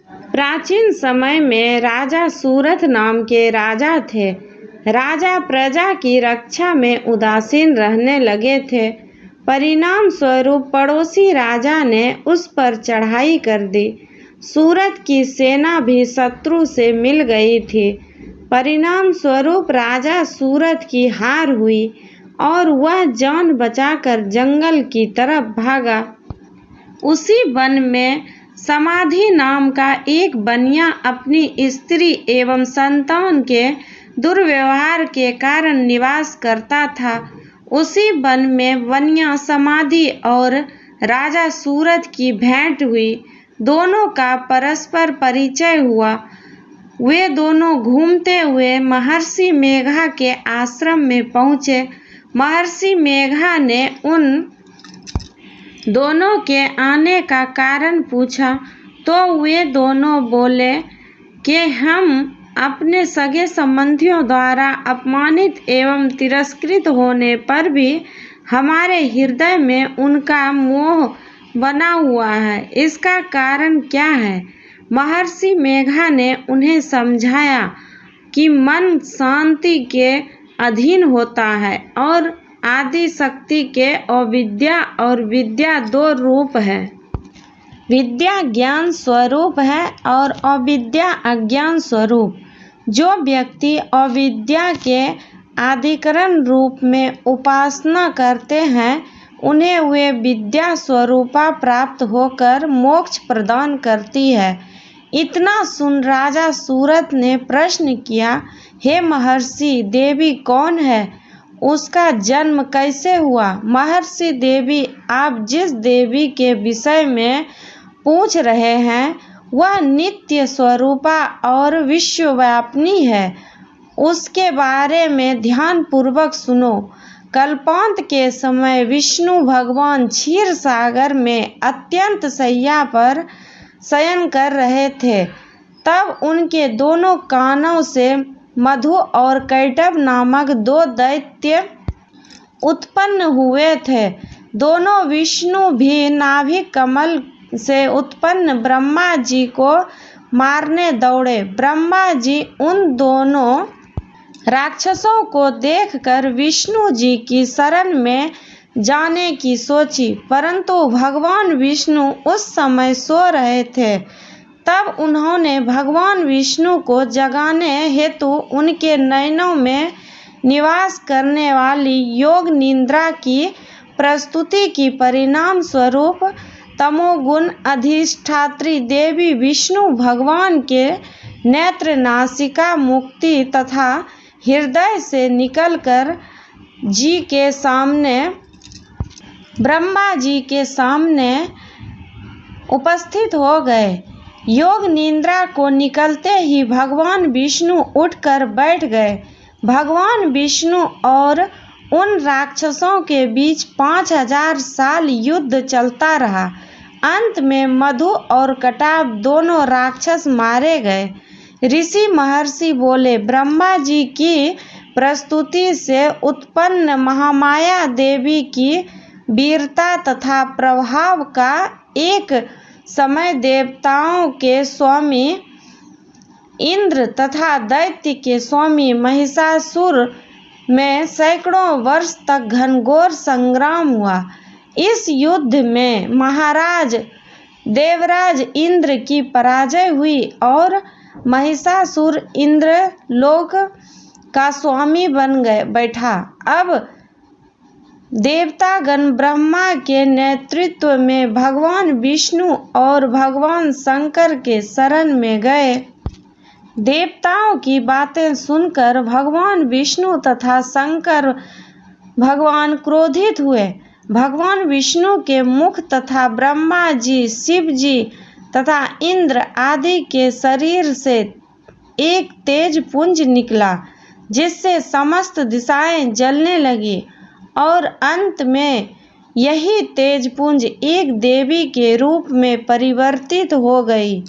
प्राचीन समय में राजा सूरथ नाम के राजा थे। राजा प्रजा की रक्षा में उदासीन रहने लगे थे। परिणाम स्वरूप पड़ोसी राजा ने उस पर चढ़ाई कर दी। सूरथ की सेना भी शत्रु से मिल गई थी। परिणाम स्वरूप राजा सूरथ की हार हुई और वह जान बचाकर जंगल की तरफ भागा। उसी वन में समाधि नाम का एक बनिया अपनी स्त्री एवं संतान के दुर्व्यवहार के कारण निवास करता था। उसी वन में बनिया समाधि और राजा सूरथ की भेंट हुई। दोनों का परस्पर परिचय हुआ। वे दोनों घूमते हुए महर्षि मेघा के आश्रम में पहुँचे। महर्षि मेघा ने उन दोनों के आने का कारण पूछा तो वे दोनों बोले कि हम अपने सगे संबंधियों द्वारा अपमानित एवं तिरस्कृत होने पर भी हमारे हृदय में उनका मोह बना हुआ है। इसका कारण क्या है? महर्षि मेघा ने उन्हें समझाया कि मन शांति के अधीन होता है और आदि शक्ति के अविद्या और विद्या दो रूप है। विद्या ज्ञान स्वरूप है और अविद्या अज्ञान स्वरूप। जो व्यक्ति अविद्या के आदिकरण रूप में उपासना करते हैं उन्हें वे विद्या स्वरूपा प्राप्त होकर मोक्ष प्रदान करती है। इतना सुन राजा सूरथ ने प्रश्न किया, हे महर्षि, देवी कौन है? उसका जन्म कैसे हुआ? महर्षि देवी, आप जिस देवी के विषय में पूछ रहे हैं वह नित्य स्वरूपा और विश्वव्यापिनी है। उसके बारे में ध्यान पूर्वक सुनो। कल्पांत के समय विष्णु भगवान क्षीर सागर में अत्यंत शैया पर शयन कर रहे थे। तब उनके दोनों कानों से मधु और कैटभ नामक दो दैत्य उत्पन्न हुए थे। दोनों विष्णु भी नाभि कमल से उत्पन्न ब्रह्मा जी को मारने दौड़े। ब्रह्मा जी उन दोनों राक्षसों को देखकर विष्णु जी की शरण में जाने की सोची, परंतु भगवान विष्णु उस समय सो रहे थे। तब उन्होंने भगवान विष्णु को जगाने हेतु उनके नयनों में निवास करने वाली योग निद्रा की प्रस्तुति की। परिणाम स्वरूप तमोगुण अधिष्ठात्री देवी विष्णु भगवान के नेत्र, नासिका, मुक्ति तथा हृदय से निकलकर जी के सामने ब्रह्मा जी के सामने उपस्थित हो गए। योग निद्रा को निकलते ही भगवान विष्णु उठकर बैठ गए। भगवान विष्णु और उन राक्षसों के बीच 5000 साल युद्ध चलता रहा। अंत में मधु और कटाभ दोनों राक्षस मारे गए। ऋषि महर्षि बोले, ब्रह्मा जी की प्रस्तुति से उत्पन्न महामाया देवी की वीरता तथा प्रभाव का एक समय देवताओं के स्वामी इंद्र तथा दैत्य के स्वामी महिषासुर में सैकड़ों वर्ष तक घनघोर संग्राम हुआ। इस युद्ध में महाराज देवराज इंद्र की पराजय हुई और महिषासुर इंद्र लोक का स्वामी बन बैठा। अब देवतागण ब्रह्मा के नेतृत्व में भगवान विष्णु और भगवान शंकर के शरण में गए। देवताओं की बातें सुनकर भगवान विष्णु तथा शंकर भगवान क्रोधित हुए। भगवान विष्णु के मुख तथा ब्रह्मा जी, शिव जी तथा इंद्र आदि के शरीर से एक तेज पुंज निकला, जिससे समस्त दिशाएं जलने लगी और अंत में यही तेज पुंज एक देवी के रूप में परिवर्तित हो गई।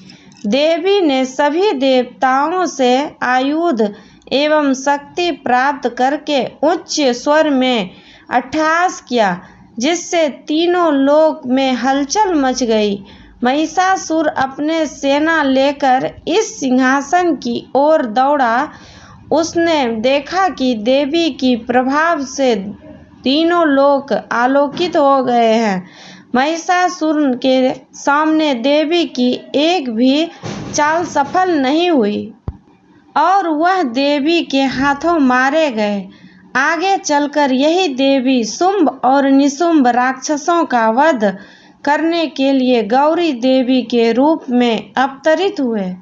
देवी ने सभी देवताओं से आयुध एवं शक्ति प्राप्त करके उच्च स्वर में अट्टहास किया, जिससे तीनों लोक में हलचल मच गई। महिषासुर अपने सेना लेकर इस सिंहासन की ओर दौड़ा। उसने देखा कि देवी की प्रभाव से तीनों लोक आलोकित हो गए हैं। महिषासुर के सामने देवी की एक भी चाल सफल नहीं हुई और वह देवी के हाथों मारे गए। आगे चलकर यही देवी शुंभ और निशुंभ राक्षसों का वध करने के लिए गौरी देवी के रूप में अवतरित हुए।